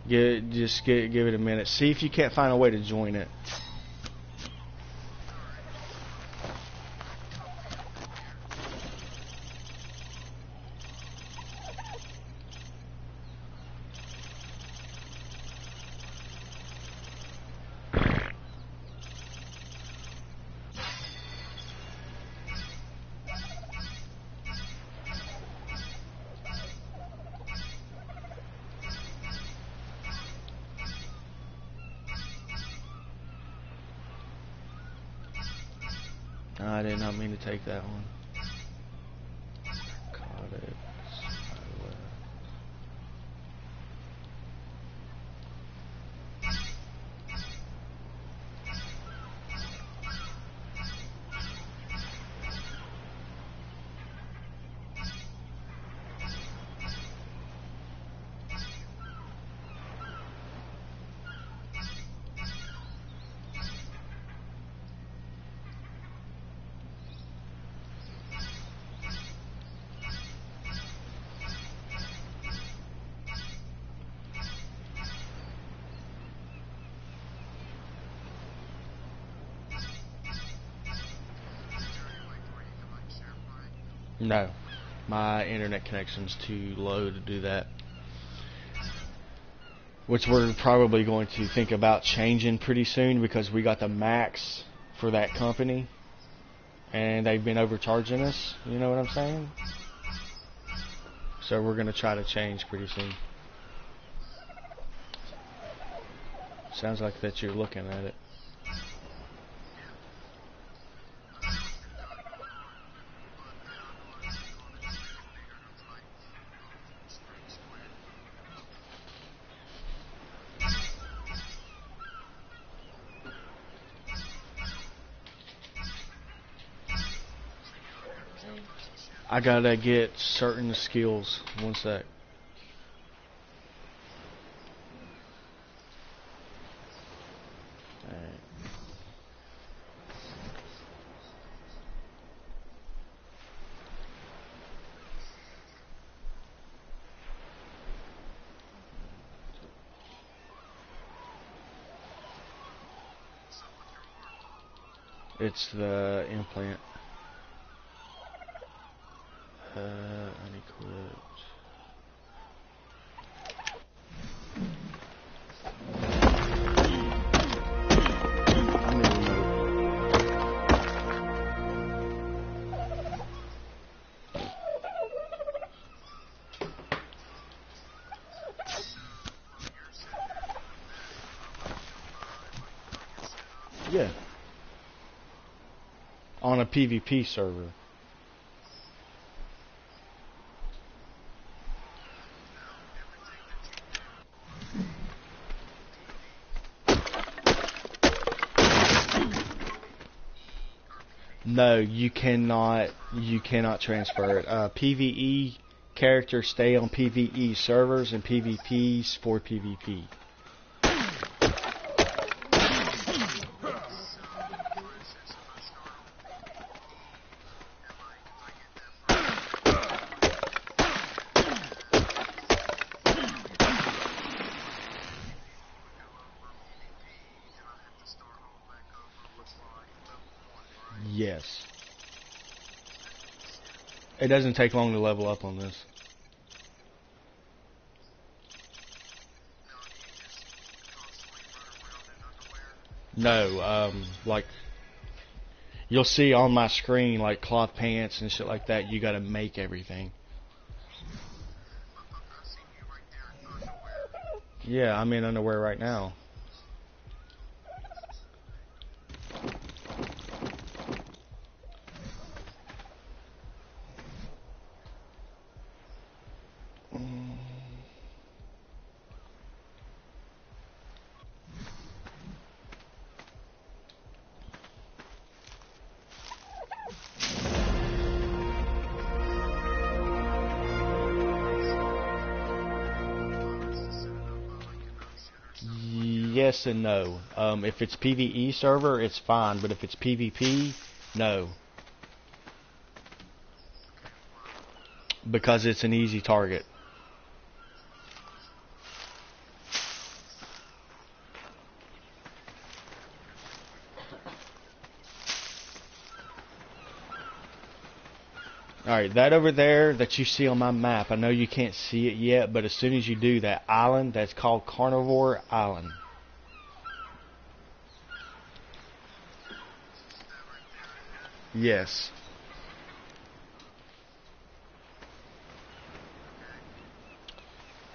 Give it a minute. See if you can't find a way to join it. I did not mean to take that one. Narcotics. No, my internet connection's too low to do that. Which we're probably going to think about changing pretty soon because we got the max for that company and they've been overcharging us, you know what I'm saying? So we're going to try to change pretty soon. Sounds like that you're looking at it. I gotta get certain skills. One sec. Alright. It's the implant. Unequipped. I'm in remote. Yeah. On a PvP server. No, you cannot. You cannot transfer it. PVE characters stay on PVE servers, and PvPs for PvP. Yes. It doesn't take long to level up on this. No, like you'll see on my screen like cloth pants and shit like that. You gotta make everything. Yeah, I'm in underwear right now. Yes and no. If it's PvE server, it's fine, but if it's PvP, no. Because it's an easy target. Alright, that over there that you see on my map, I know you can't see it yet, but as soon as you do, that island, that's called Carnivore Island. Yes.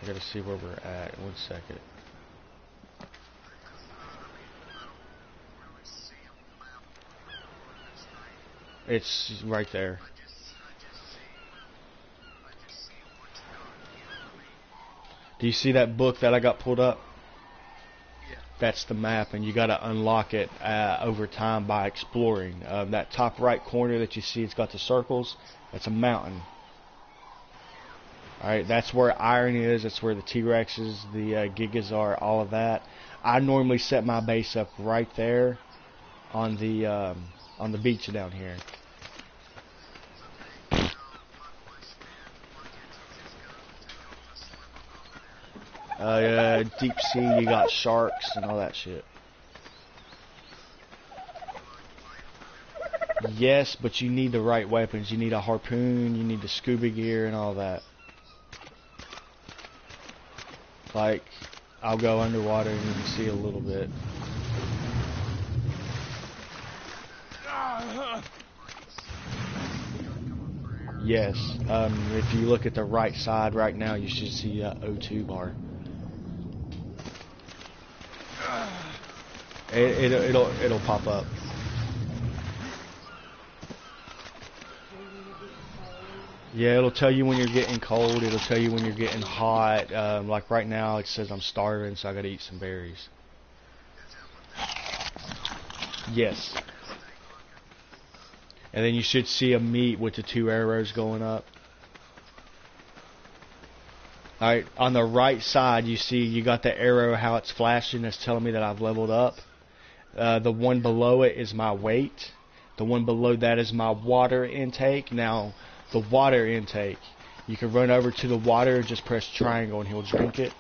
I gotta see where we're at. 1 second. It's right there. Do you see that book that I got pulled up? Yeah. That's the map, and you got to unlock it over time by exploring. That top right corner that you see, it's got the circles. That's a mountain. Alright, that's where iron is. That's where the T-Rexes, the Gigas are, all of that. I normally set my base up right there on the beach down here. Deep sea, you got sharks and all that shit. Yes, but you need the right weapons. You need a harpoon, you need the scuba gear and all that. Like, I'll go underwater and you can see a little bit. Yes, if you look at the right side right now, you should see a O2 bar. It'll pop up. Yeah, it'll tell you when you're getting cold. It'll tell you when you're getting hot. Like right now, it says I'm starving, so I gotta eat some berries. Yes. And then you should see a meat with the 2 arrows going up. Alright, on the right side, you see you got the arrow, how it's flashing. That's telling me that I've leveled up. The one below it is my weight. The one below that is my water intake. Now, the water intake, you can run over to the water and just press triangle and he'll drink it.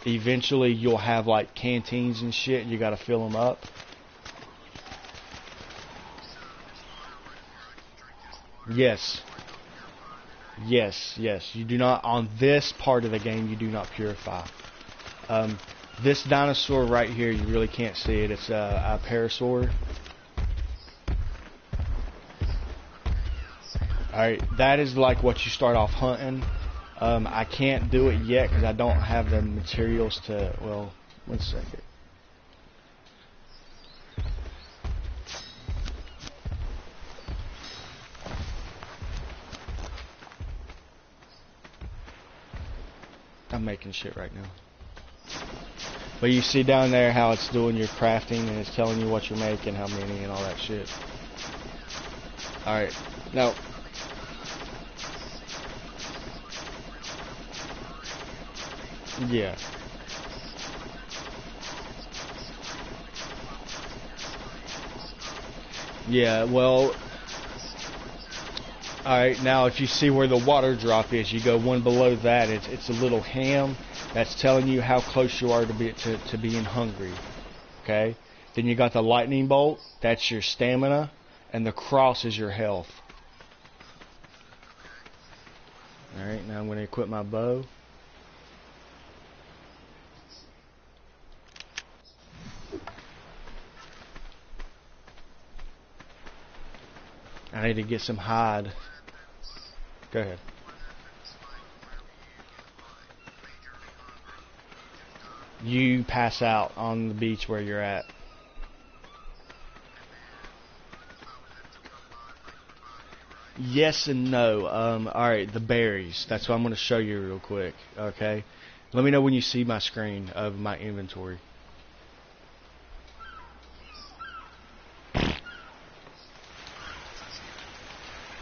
Eventually, you'll have like canteens and shit. You gotta fill them up. Yes. Yes, yes. You do not, on this part of the game, you do not purify. This dinosaur right here, you really can't see it. It's a parasaur. Alright, that is like what you start off hunting. I can't do it yet because I don't have the materials to, well, 1 second. I'm making shit right now. But you see down there how it's doing your crafting and it's telling you what you're making, how many and all that shit. Alright, now yeah. Yeah, well, alright, now if you see where the water drop is, you go one below that, it's a little ham that's telling you how close you are to being hungry. Okay? Then you got the lightning bolt, that's your stamina, and the cross is your health. Alright, now I'm going to equip my bow. I need to get some hide. Go ahead. You pass out on the beach where you're at. Yes and no. Alright, the berries. That's what I'm going to show you real quick. Okay? Let me know when you see my screen of my inventory.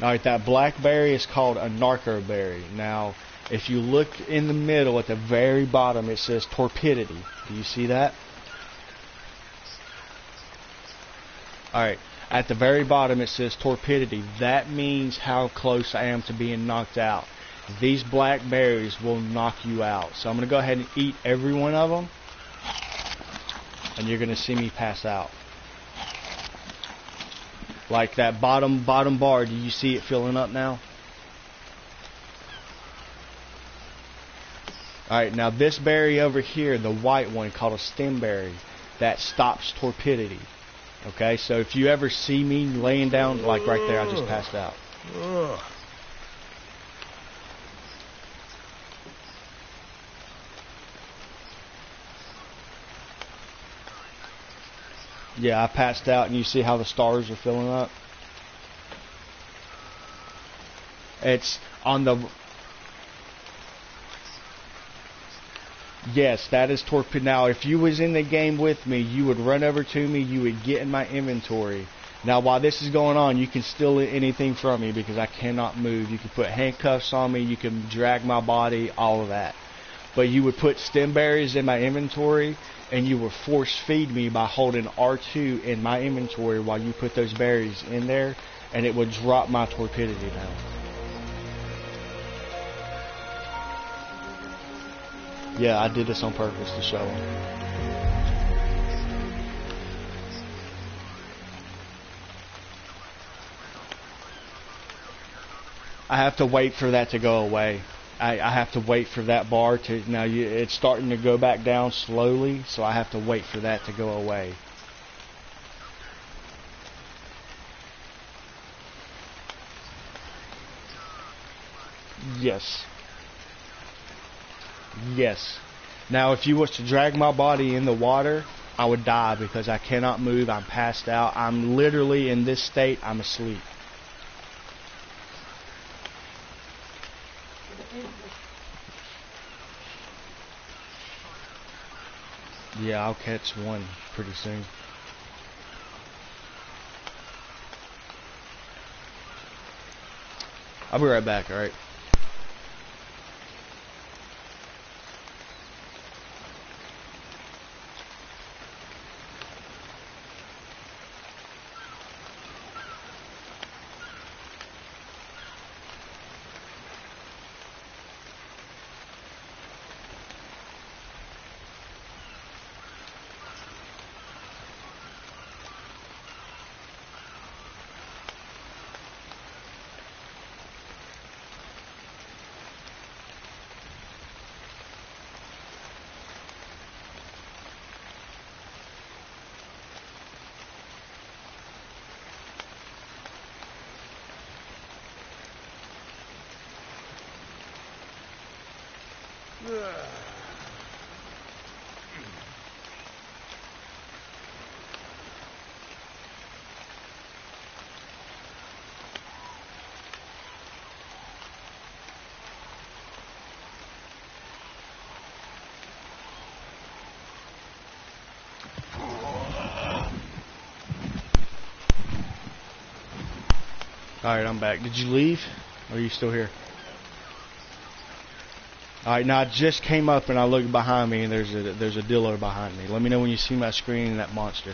Alright, that blackberry is called a narco berry. Now, if you look in the middle at the very bottom, it says torpidity. Do you see that? Alright, at the very bottom it says torpidity. That means how close I am to being knocked out. These blackberries will knock you out. So I'm going to go ahead and eat every one of them. And you're going to see me pass out. Like that bottom bar, do you see it filling up now? Alright, now this berry over here, the white one called a stem berry, that stops torpidity. Okay, so if you ever see me laying down, like right there, I just passed out. Yeah, I passed out and you see how the stars are filling up? It's on the... Yes, that is torpedo. Now, if you was in the game with me, you would run over to me, you would get in my inventory. Now, while this is going on, you can steal anything from me because I cannot move. You can put handcuffs on me, you can drag my body, all of that. But you would put stem berries in my inventory, and you would force feed me by holding R2 in my inventory while you put those berries in there, and it would drop my torpidity down. Yeah, I did this on purpose to show them. I have to wait for that to go away. I have to wait for that bar to... Now, it's starting to go back down slowly, so I have to wait for that to go away. Yes. Yes. Now, if you was to drag my body in the water, I would die because I cannot move. I'm passed out. I'm literally in this state. I'm asleep. Yeah, I'll catch one pretty soon. I'll be right back, alright? Alright, I'm back. Did you leave? Or are you still here? Alright, now I just came up and I looked behind me and there's a dillo behind me. Let me know when you see my screen and that monster.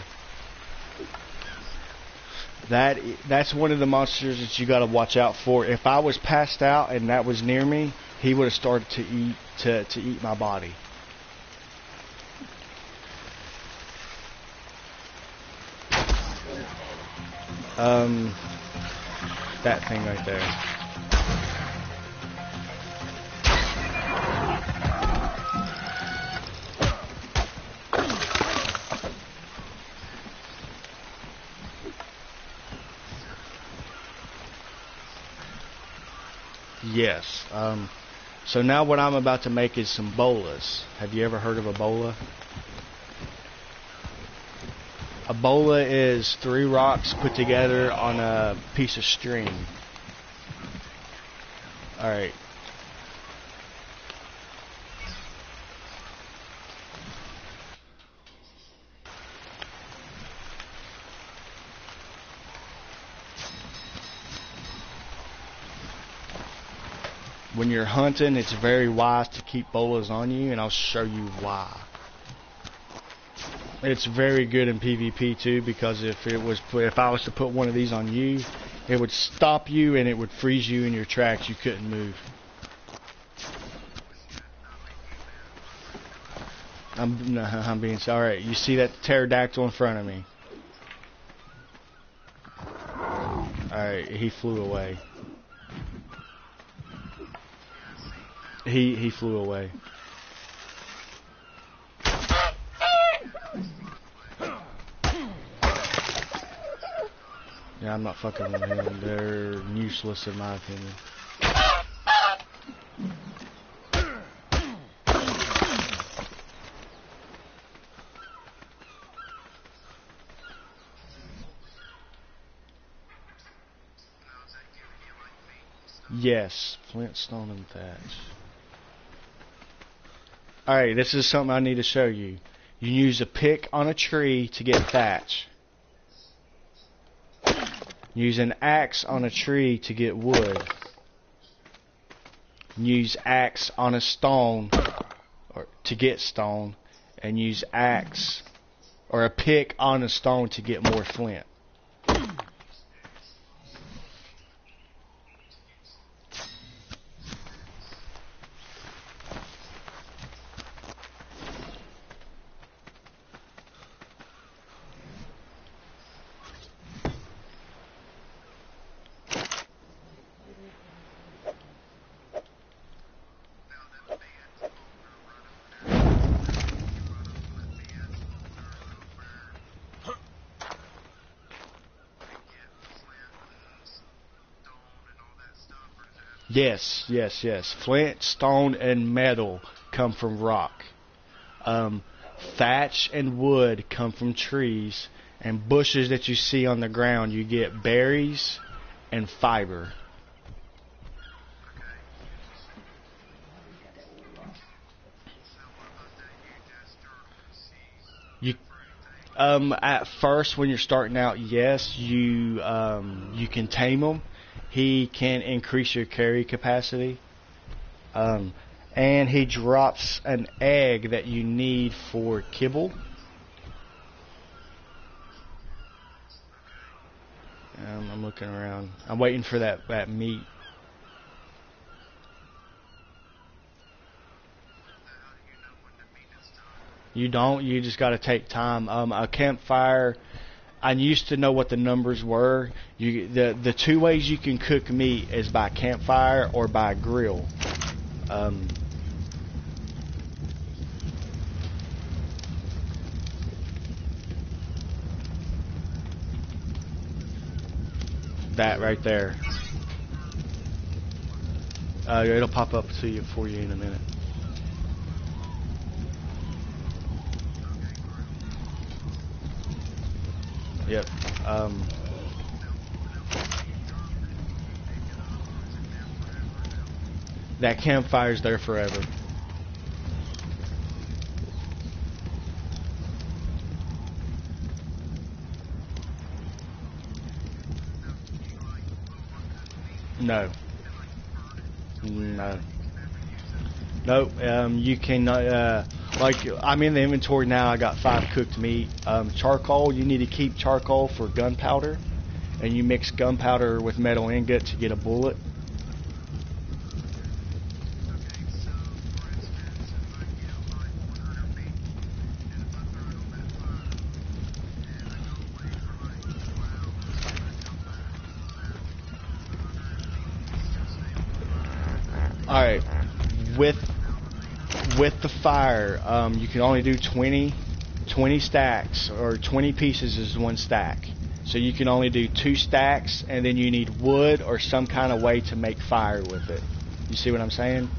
That's one of the monsters that you gotta watch out for. If I was passed out and that was near me, he would have started to eat my body. That thing right there. Yes. So now what I'm about to make is some bolas. Have you ever heard of a bola? A bola is 3 rocks put together on a piece of string. Alright. When you're hunting, it's very wise to keep bolas on you, and I'll show you why. It's very good in PvP too, because if I was to put one of these on you, it would stop you and it would freeze you in your tracks. You couldn't move. I'm being sorry. Alright, you see that pterodactyl in front of me? Alright, he flew away. He flew away. I'm not fucking with them. They're useless in my opinion. Yes, flint, stone, and thatch. Alright, this is something I need to show you. You use a pick on a tree to get thatch. Use an axe on a tree to get wood. Use axe on a stone or to get stone. And use axe or a pick on a stone to get more flint. Yes. Flint, stone, and metal come from rock. Thatch and wood come from trees. And bushes that you see on the ground, you get berries and fiber. You at first when you're starting out, yes, you can tame him. He can increase your carry capacity. And he drops an egg that you need for kibble. I'm looking around. I'm waiting for that meat. You don't. You just got to take time. A campfire. I used to know what the numbers were. The two ways you can cook meat is by campfire or by grill. That right there. It'll pop up to you for you in a minute. Yep. That campfire's there forever. No. Nope. You cannot. Like, I'm in the inventory now. I got 5 cooked meat. Charcoal. You need to keep charcoal for gunpowder, and you mix gunpowder with metal ingot to get a bullet. All right. With the fire, you can only do 20 stacks, or 20 pieces is 1 stack. So you can only do 2 stacks, and then you need wood or some kind of way to make fire with it. You see what I'm saying?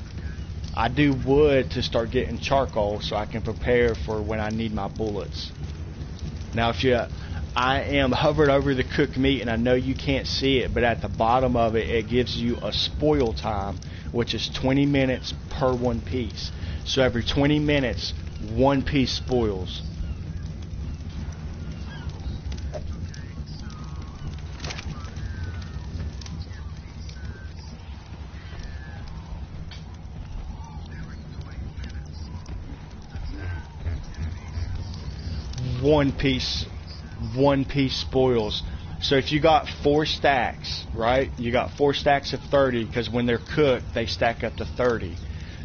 I do wood to start getting charcoal so I can prepare for when I need my bullets. Now I am hovered over the cooked meat, and I know you can't see it, but at the bottom of it, it gives you a spoil time, which is 20 minutes per 1 piece. So every 20 minutes, 1 piece spoils. One piece spoils. So if you got 4 stacks, right? You got 4 stacks of 30, because when they're cooked, they stack up to 30.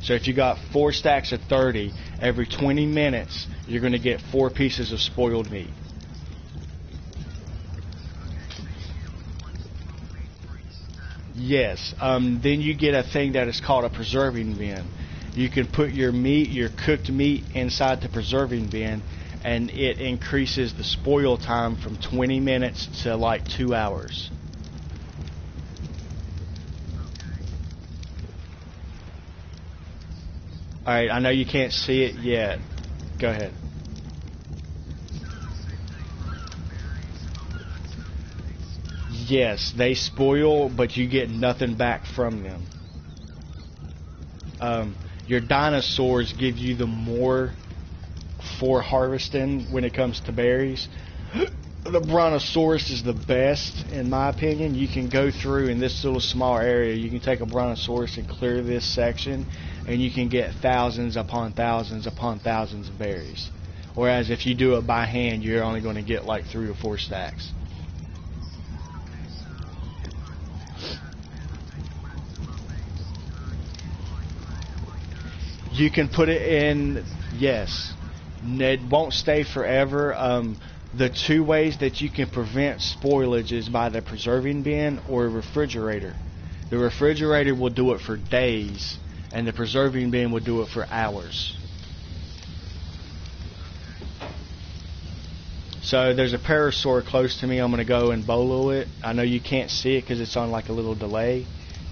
So if you got 4 stacks of 30, every 20 minutes, you're going to get 4 pieces of spoiled meat. Yes. Then you get a thing that is called a preserving bin. You can put your cooked meat inside the preserving bin, and it increases the spoil time from 20 minutes to like 2 hours. Alright, I know you can't see it yet. Go ahead. Yes, they spoil, but you get nothing back from them. Your dinosaurs give you the more for harvesting when it comes to berries. The Brontosaurus is the best, in my opinion. You can go through in this little small area. You can take a Brontosaurus and clear this section, and you can get thousands upon thousands upon thousands of berries. Whereas if you do it by hand, you're only going to get like 3 or 4 stacks. You can put it in, yes. It won't stay forever. The 2 ways that you can prevent spoilage is by the preserving bin or a refrigerator. The refrigerator will do it for days, and the preserving bin will do it for hours. So there's a parasaur close to me. I'm going to go and bolo it. I know you can't see it because it's on like a little delay,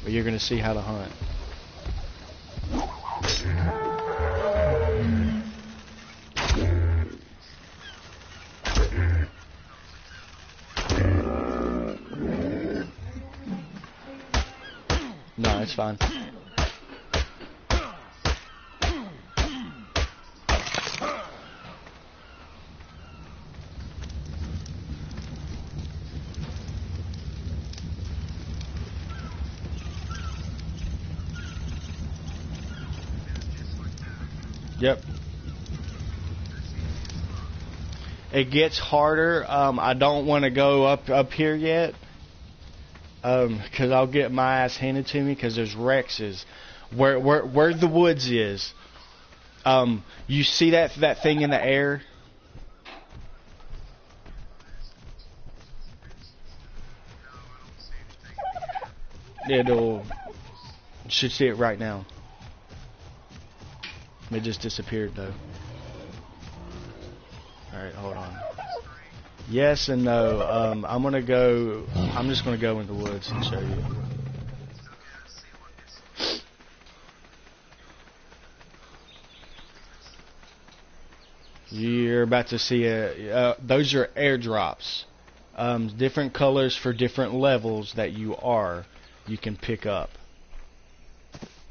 but you're going to see how to hunt. No, it's fine. Yep. It gets harder. I don't want to go up here yet. Because I'll get my ass handed to me because there's Rexes. Where the woods is. You see that thing in the air? You should see it right now. It just disappeared though. Alright, hold on. Yes and no. I'm just gonna go in the woods and show you. You're about to see those are airdrops. Different colors for different levels that you can pick up.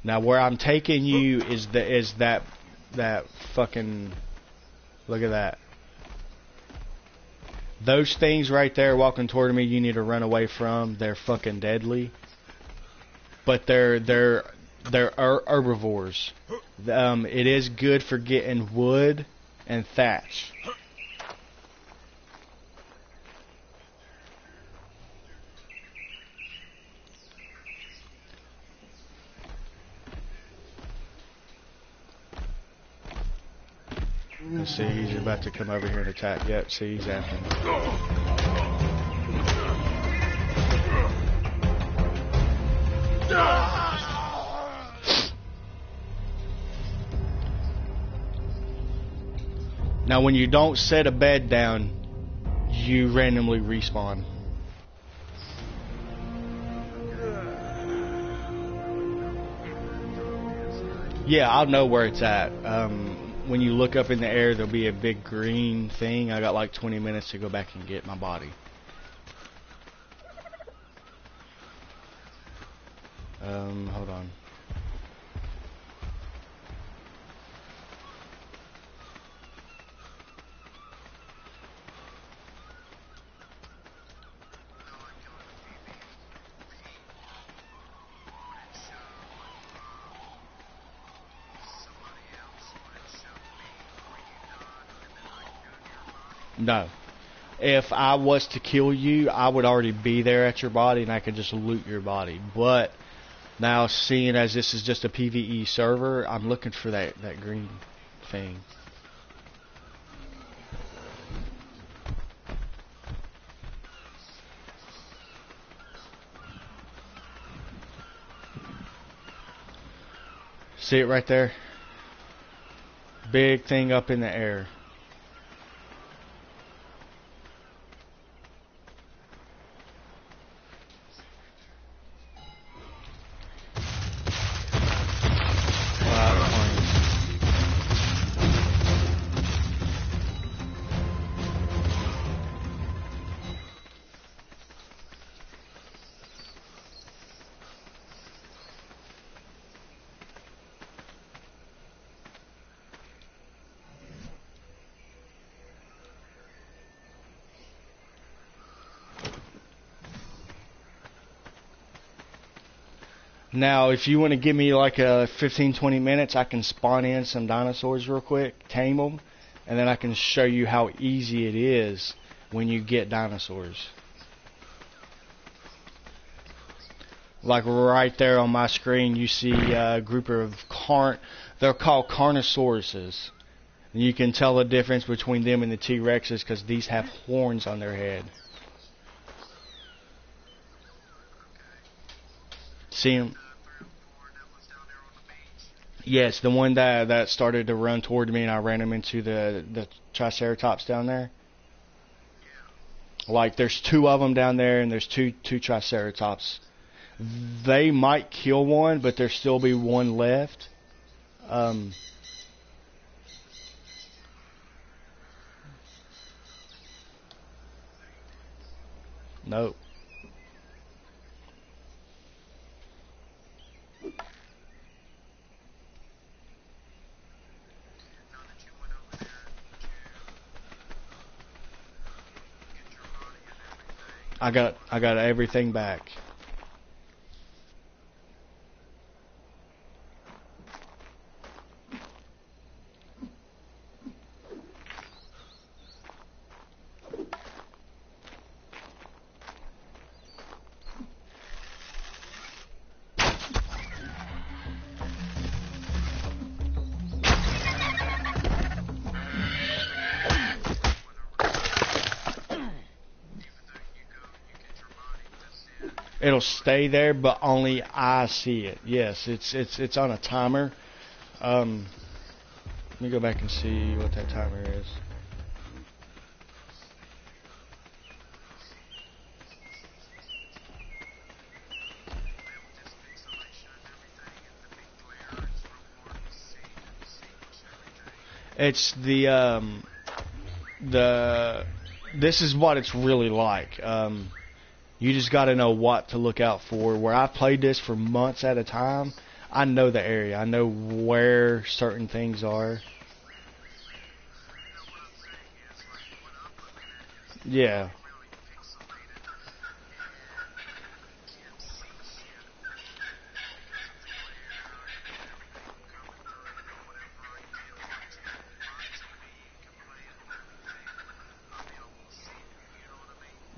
Now where I'm taking you is that fucking, look at that. Those things right there walking toward me, you need to run away from. They're fucking deadly. But they're herbivores. It is good for getting wood and thatch. Let's see, he's about to come over here and attack. Yep, see, he's after me. Now, when you don't set a bed down, you randomly respawn. Yeah, I'll know where it's at. When you look up in the air, there'll be a big green thing. I got like 20 minutes to go back and get my body. Hold on. No. If I was to kill you, I would already be there at your body and I could just loot your body. But now, seeing as this is just a PvE server, I'm looking for that green thing. See it right there? Big thing up in the air. Now, if you want to give me like a 15-20 minutes, I can spawn in some dinosaurs real quick, tame them, and then I can show you how easy it is when you get dinosaurs. Like right there on my screen, you see a group of they're called Carnosauruses. And you can tell the difference between them and the T-Rexes because these have horns on their head. See them? Yes, the one that started to run toward me and I ran him into the Triceratops down there. Like there's two of them down there and there's two Triceratops. They might kill one, but there'll still be one left. Nope. I got everything back. It'll stay there, but only I see it. Yes, it's on a timer. Let me go back and see what that timer is. It's this is what it's really like. You just got to know what to look out for. Where I've played this for months at a time, I know the area. I know where certain things are. Yeah.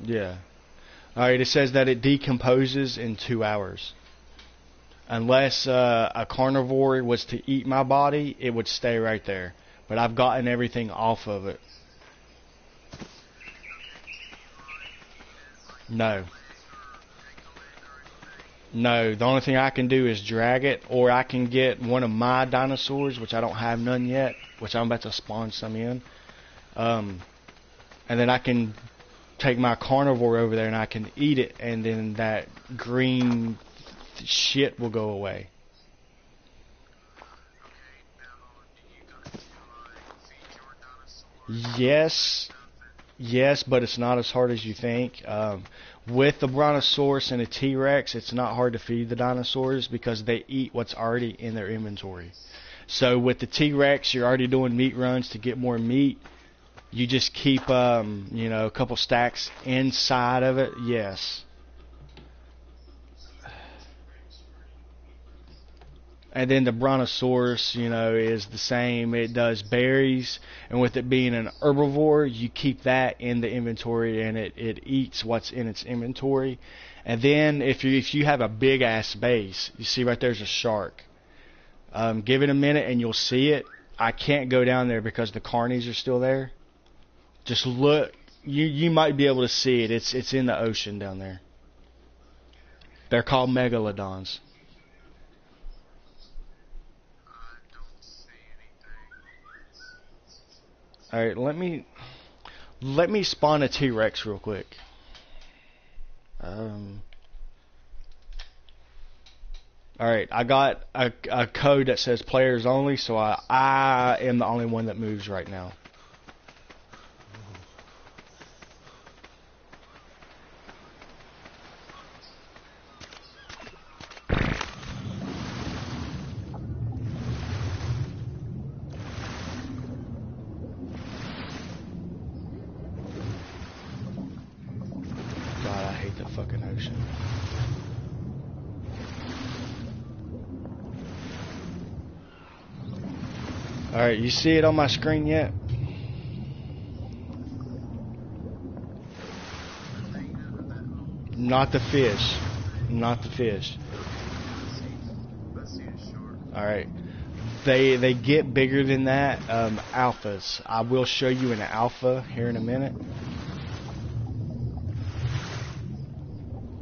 Yeah. Alright, it says that it decomposes in 2 hours. Unless a carnivore was to eat my body, it would stay right there. But I've gotten everything off of it. No. No, the only thing I can do is drag it, or I can get one of my dinosaurs, which I don't have none yet, which I'm about to spawn some in. And then I can take my carnivore over there and I can eat it, and then that green shit will go away. Yes, but it's not as hard as you think. With the Brontosaurus and a T-Rex, it's not hard to feed the dinosaurs because they eat what's already in their inventory. So with the T-Rex, you're already doing meat runs to get more meat. You just keep, a couple stacks inside of it. Yes. And then the Brontosaurus, is the same. It does berries, and with it being an herbivore, you keep that in the inventory, and it eats what's in its inventory. And then if you have a big ass base, you see right there's a shark. Give it a minute, and you'll see it. I can't go down there because the carnies are still there. Just look. You might be able to see it. It's in the ocean down there. They're called megalodons. All right, let me spawn a T-Rex real quick. All right, I got a code that says players only, so I am the only one that moves right now. God, I hate the fucking ocean. Alright, you see it on my screen yet? Not the fish. Not the fish. Alright. They get bigger than that. Alphas. I will show you an alpha here in a minute.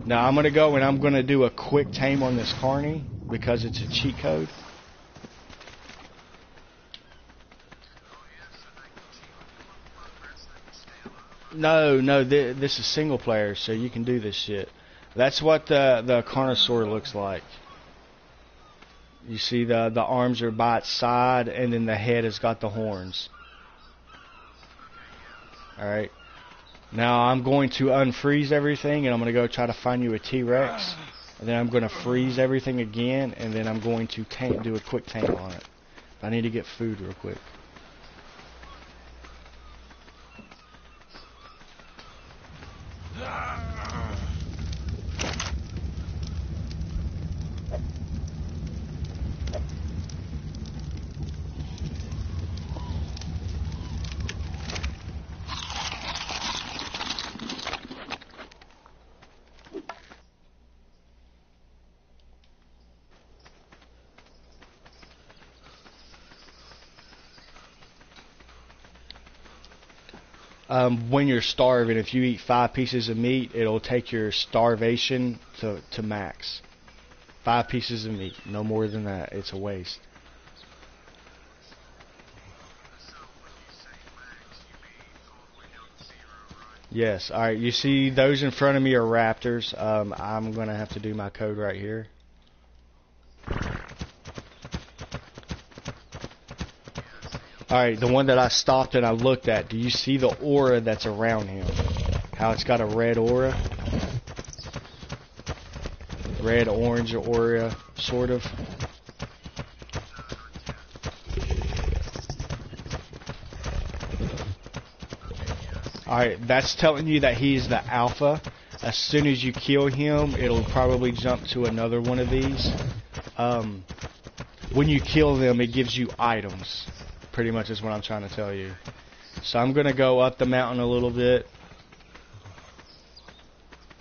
Now I'm going to go and I'm going to do a quick tame on this carny because it's a cheat code. No, this is single player, so you can do this shit. That's what the Carnosaur looks like. You see the arms are by its side, and then the head has got the horns. Alright. Now I'm going to unfreeze everything, and I'm going to go try to find you a T-Rex. And then I'm going to freeze everything again, and then I'm going to do a quick tame on it. I need to get food real quick. When you're starving, if you eat 5 pieces of meat, it'll take your starvation to max. 5 pieces of meat, no more than that. It's a waste. Yes. All right. You see those in front of me are raptors. I'm gonna have to do my code right here. Alright, the one that I stopped and I looked at, do you see the aura that's around him? How it's got a red aura? Red, orange aura, sort of. Alright, that's telling you that he's the alpha. As soon as you kill him, it'll probably jump to another one of these. When you kill them, it gives you items. Pretty much is what I'm trying to tell you. So I'm going to go up the mountain a little bit.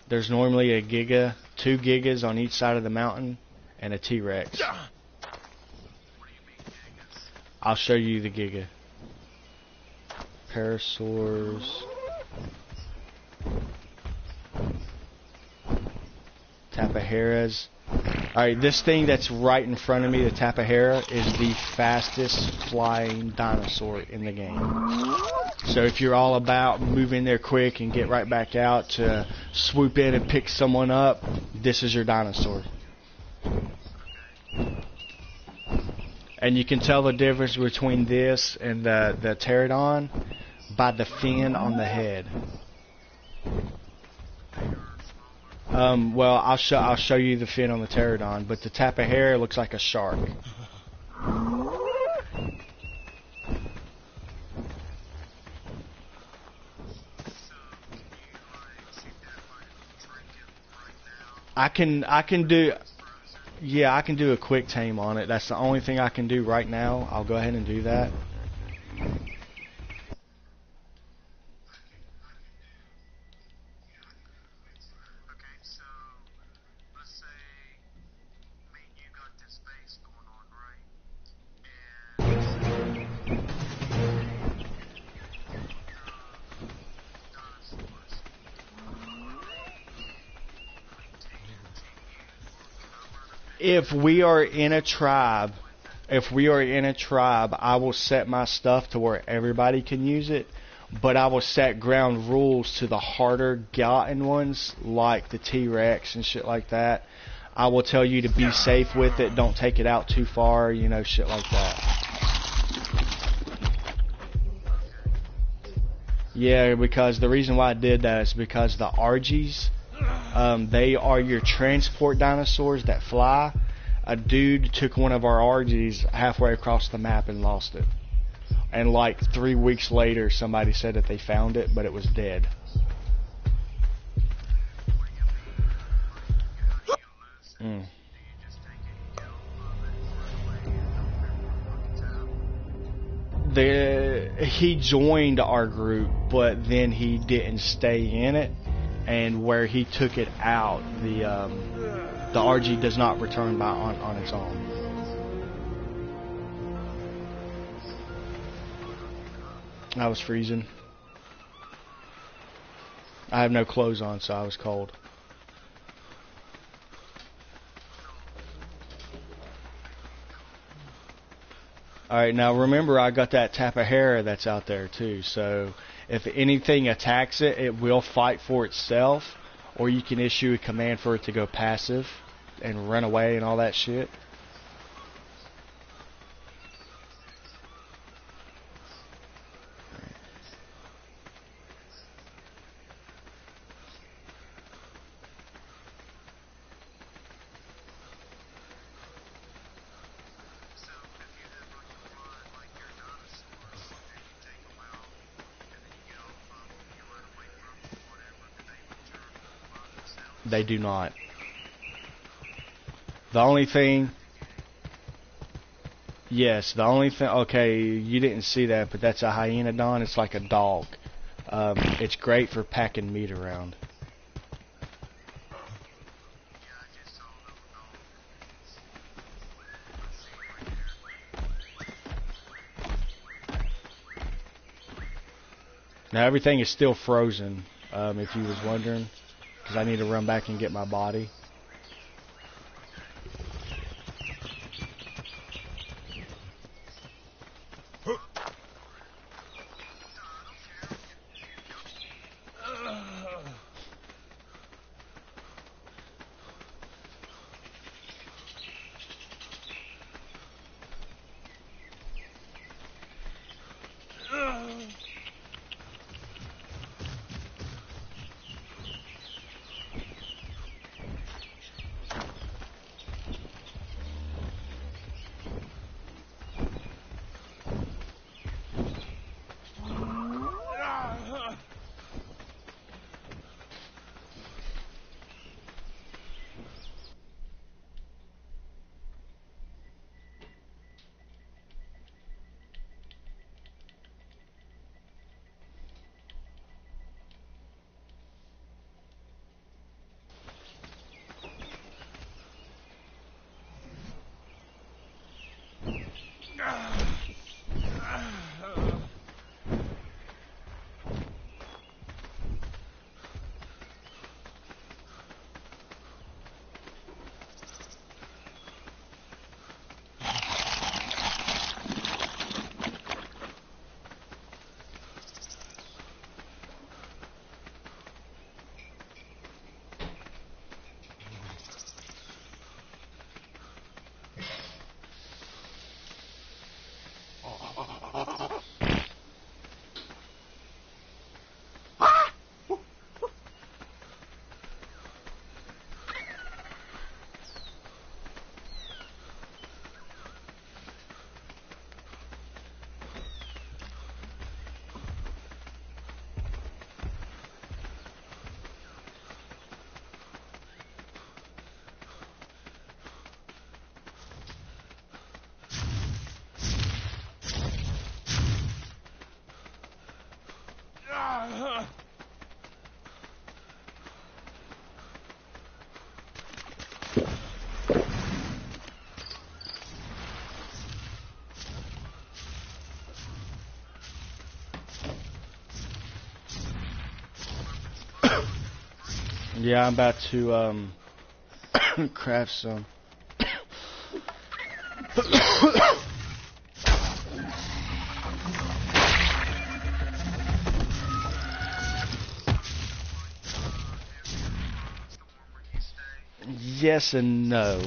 There's normally a Giga, 2 Gigas on each side of the mountain, and a T-Rex. I'll show you the Giga. Parasaurs. Tapaheras. Alright, this thing that's right in front of me, the Tapahera, is the fastest flying dinosaur in the game. So if you're all about moving there quick and get right back out to swoop in and pick someone up, this is your dinosaur. And you can tell the difference between this and the pterodon by the fin on the head. Well, I'll show you the fin on the pterodon, but the Tapahera looks like a shark. I can do, yeah, I can do a quick tame on it. That's the only thing I can do right now. I'll go ahead and do that. If we are in a tribe, I will set my stuff to where everybody can use it, but I will set ground rules to the harder gotten ones, like the T-Rex and shit like that. I will tell you to be safe with it, don't take it out too far, you know, shit like that. Yeah, because the reason why I did that is because the Argies, they are your transport dinosaurs that fly. A dude took one of our Argies halfway across the map and lost it. And like 3 weeks later, somebody said that they found it, but it was dead. he joined our group, but then he didn't stay in it, and where he took it out, the RG does not return by on its own. I was freezing. I have no clothes on, so I was cold. Alright, now remember I got that Tapahera that's out there too, so if anything attacks it, it will fight for itself, or you can issue a command for it to go passive and run away and all that shit. They do not. The only thing... Yes, the only thing... Okay, you didn't see that, but that's a Hyenodon. It's like a dog. It's great for packing meat around. Now everything is still frozen, if you was wondering. Because I need to run back and get my body. Yeah, I'm about to craft some. Yes and no.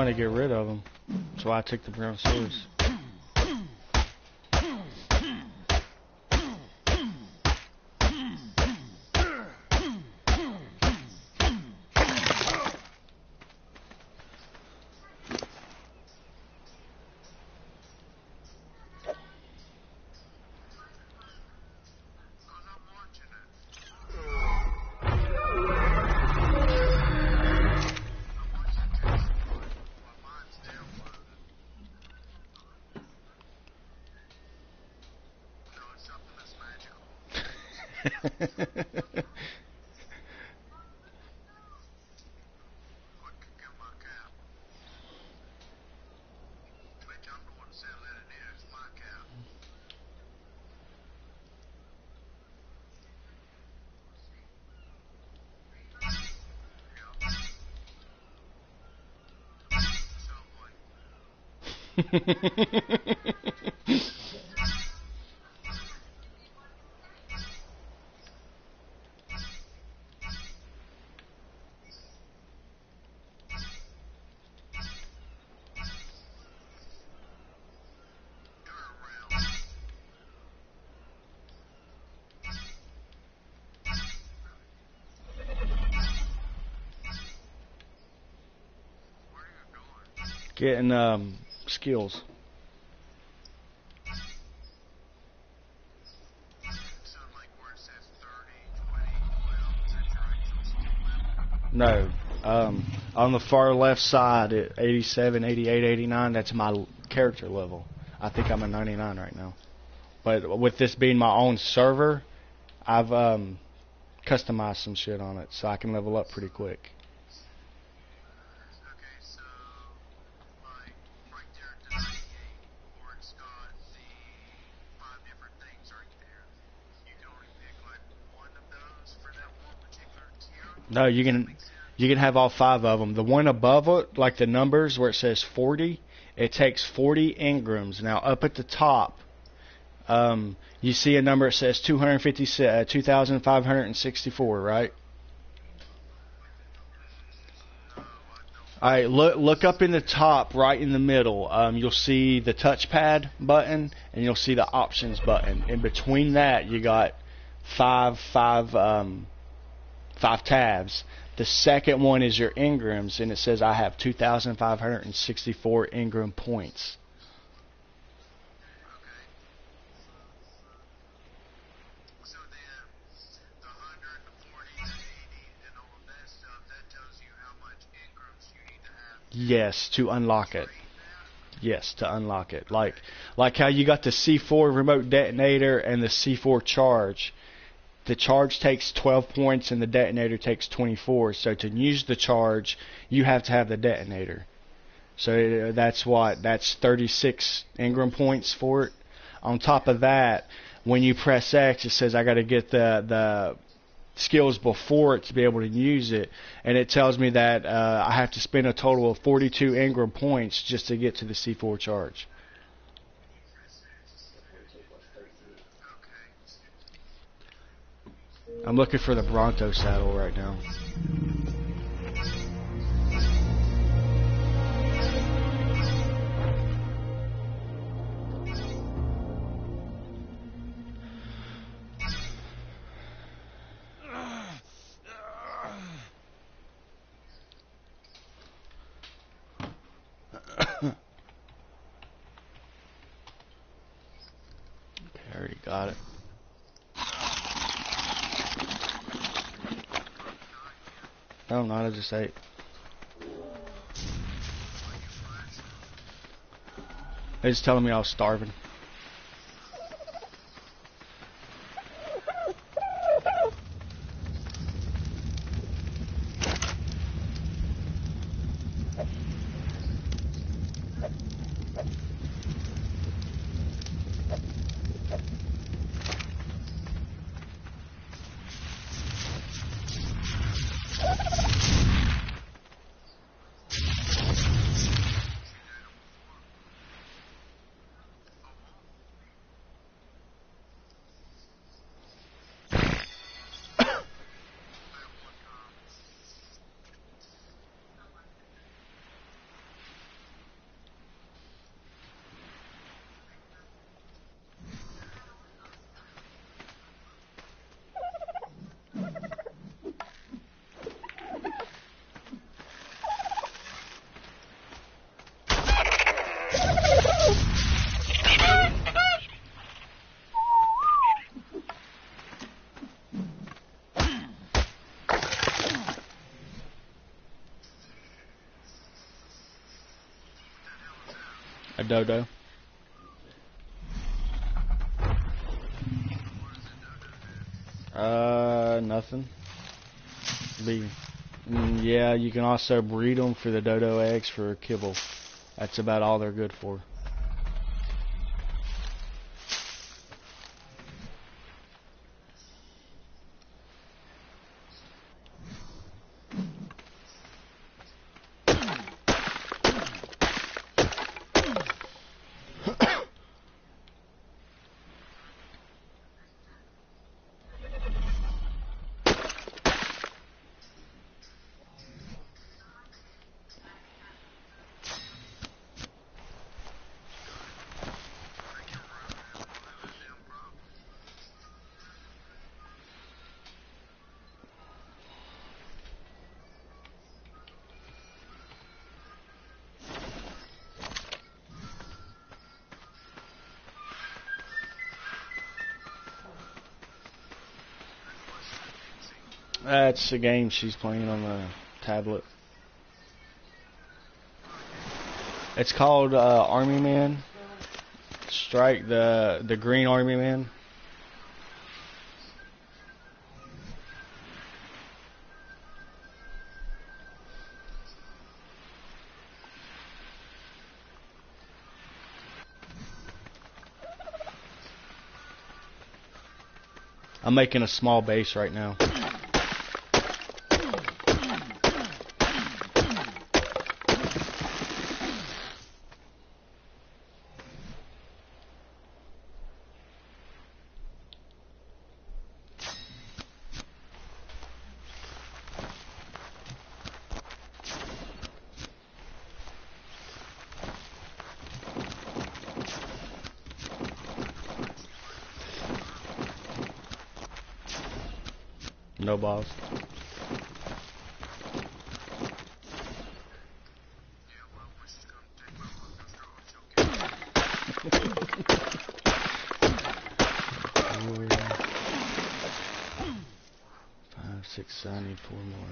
wanted to get rid of them. That's why I took the Brontosaurus. Getting skills. No. On the far left side at 87, 88, 89, that's my character level. I think I'm at 99 right now. But with this being my own server, I've customized some shit on it so I can level up pretty quick. No, you can have all 5 of them. The one above it, like the numbers where it says 40, it takes 40 engrams. Now up at the top, you see a number that says 2,564, right? All right, look up in the top, right in the middle. You'll see the touchpad button, and you'll see the options button. In between that, you got five tabs. The second one is your engrams, and it says I have 2,564 engram points. So then the 100, the 40, the 80, and all of that stuff, that tells you how much engrams you need to have. Yes, to unlock it. Yes, to unlock it. Like how you got the C4 remote detonator and the C4 charge. The charge takes 12 points and the detonator takes 24. So to use the charge, you have to have the detonator. So that's 36 engram points for it. On top of that, when you press X, it says I got to get the skills before it to be able to use it, and it tells me that I have to spend a total of 42 engram points just to get to the C4 charge. I'm looking for the Bronto saddle right now. Okay, I already got it. No, not I just ate. They just telling me I was starving. A dodo. Nothing. Yeah, you can also breed them for the dodo eggs for kibble. That's about all they're good for. That's a game she's playing on the tablet. It's called Army Man. Strike, the green Army Man. I'm making a small base right now. No balls. Five, six, I need 4 more.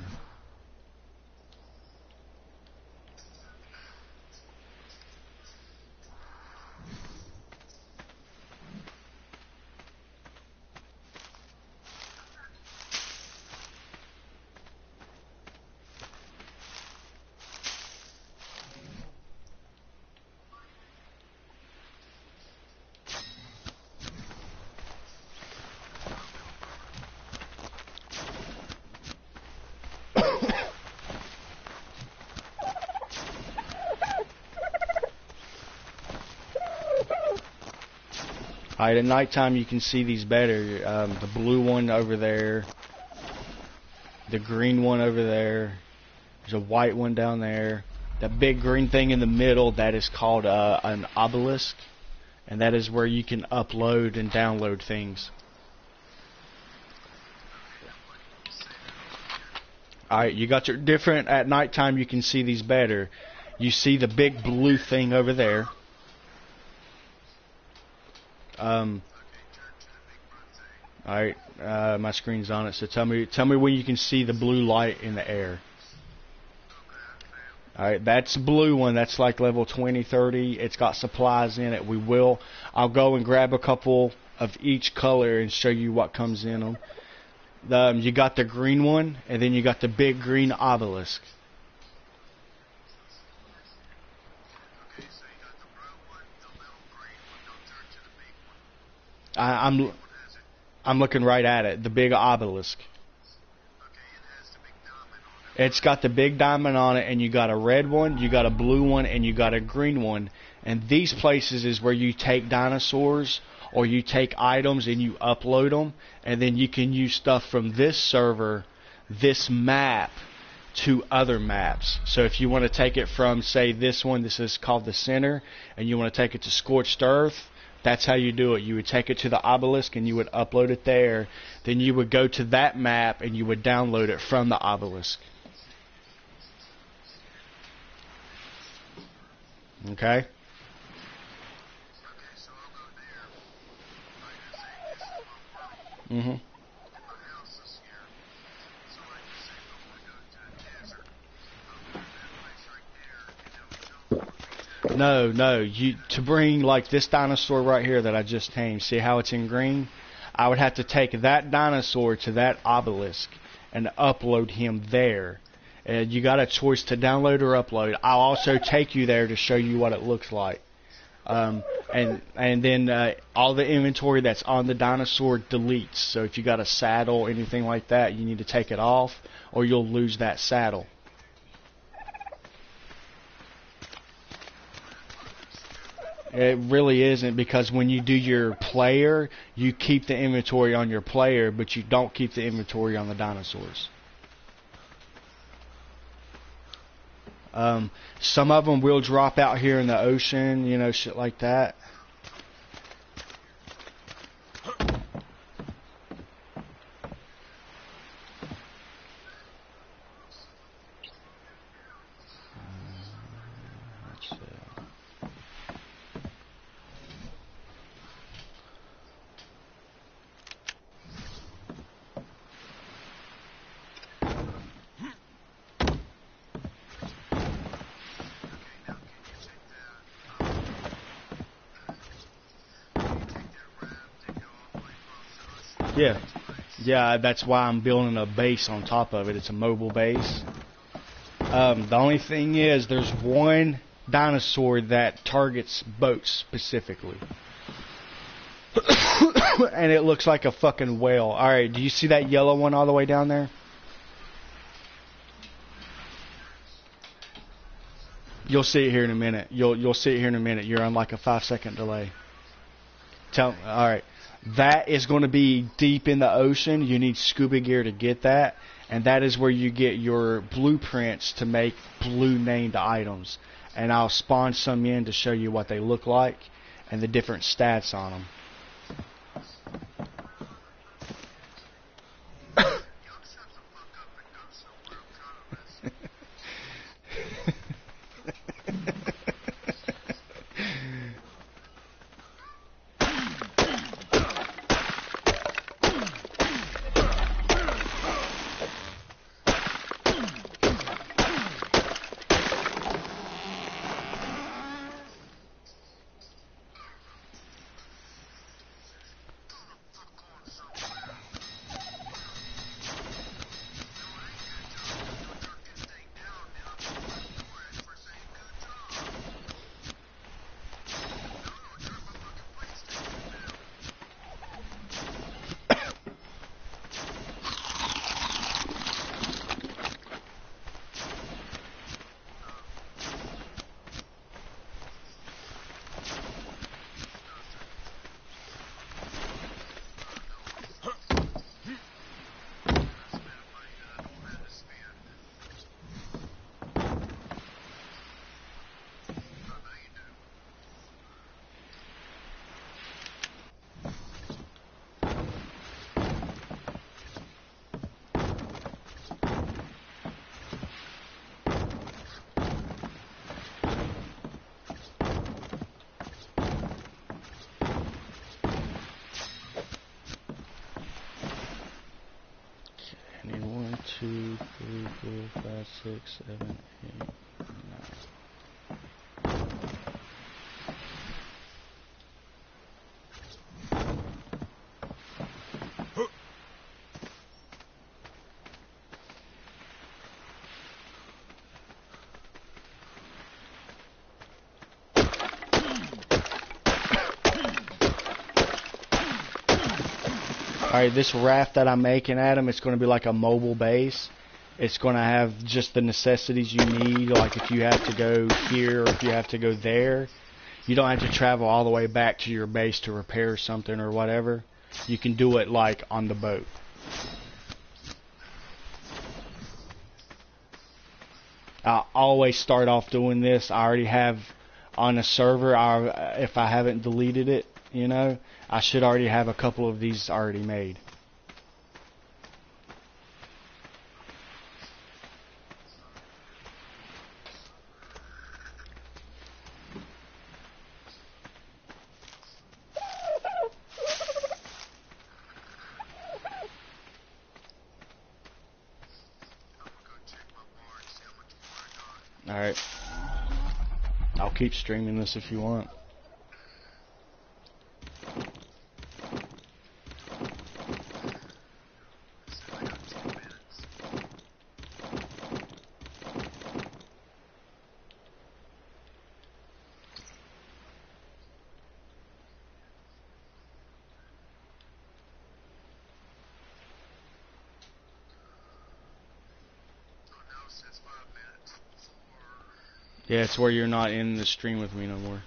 Alright, at nighttime you can see these better. The blue one over there. The green one over there. There's a white one down there. That big green thing in the middle, that is called an obelisk. And that is where you can upload and download things. Alright, you got your different, at nighttime you can see these better. You see the big blue thing over there. Alright, my screen's on it, so tell me when you can see the blue light in the air. Alright, that's the blue one. That's like level 20, 30. It's got supplies in it. I'll go and grab a couple of each color and show you what comes in them. You got the green one, and then you got the big green obelisk. I'm looking right at it. The big obelisk. It's got the big diamond on it, and you got a red one, you got a blue one, and you got a green one. And these places is where you take dinosaurs or you take items and you upload them, and then you can use stuff from this server, this map, to other maps. So if you want to take it from, say, this one, this is called the center, and you want to take it to Scorched Earth, that's how you do it. You would take it to the obelisk and you would upload it there. Then you would go to that map and you would download it from the obelisk. Okay? Mm-hmm. No. You to bring like this dinosaur right here that I just tamed. See how it's in green? I would have to take that dinosaur to that obelisk and upload him there. And you got a choice to download or upload. I'll also take you there to show you what it looks like. And then all the inventory that's on the dinosaur deletes. So if you got a saddle or anything like that, you need to take it off, or you'll lose that saddle. It really isn't, because when you do your player, you keep the inventory on your player, but you don't keep the inventory on the dinosaurs. Some of them will drop out here in the ocean, you know, shit like that. Let's see. Yeah, that's why I'm building a base on top of it. It's a mobile base. The only thing is, there's one dinosaur that targets boats specifically. And it looks like a fucking whale. Alright, do you see that yellow one all the way down there? You'll see it here in a minute. You'll see it here in a minute. You're on like a 5-second delay. Alright. That is going to be deep in the ocean. You need scuba gear to get that. And that is where you get your blueprints to make blue named items. And I'll spawn some in to show you what they look like and the different stats on them. I need 1, 2, 3, 4, 5, 6, 7, 8, 9. Alright, this raft that I'm making, Adam, it's going to be like a mobile base. It's going to have just the necessities you need, like if you have to go here or if you have to go there. You don't have to travel all the way back to your base to repair something or whatever. You can do it like on the boat. I always start off doing this. I already have on a server, if I haven't deleted it, you know, I should already have a couple of these already made. Alright. I'll keep streaming this if you want. I got 2 minutes. Oh, now it says 5 minutes. 4. Yeah, it's where you're not in the stream with me no more.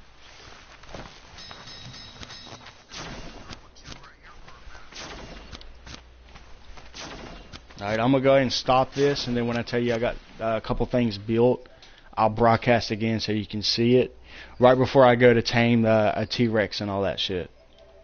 I'm gonna chill right here for a minute. Alright, I'm going to go ahead and stop this, and then when I tell you I got a couple things built, I'll broadcast again so you can see it. Right before I go to tame a T-Rex and all that shit.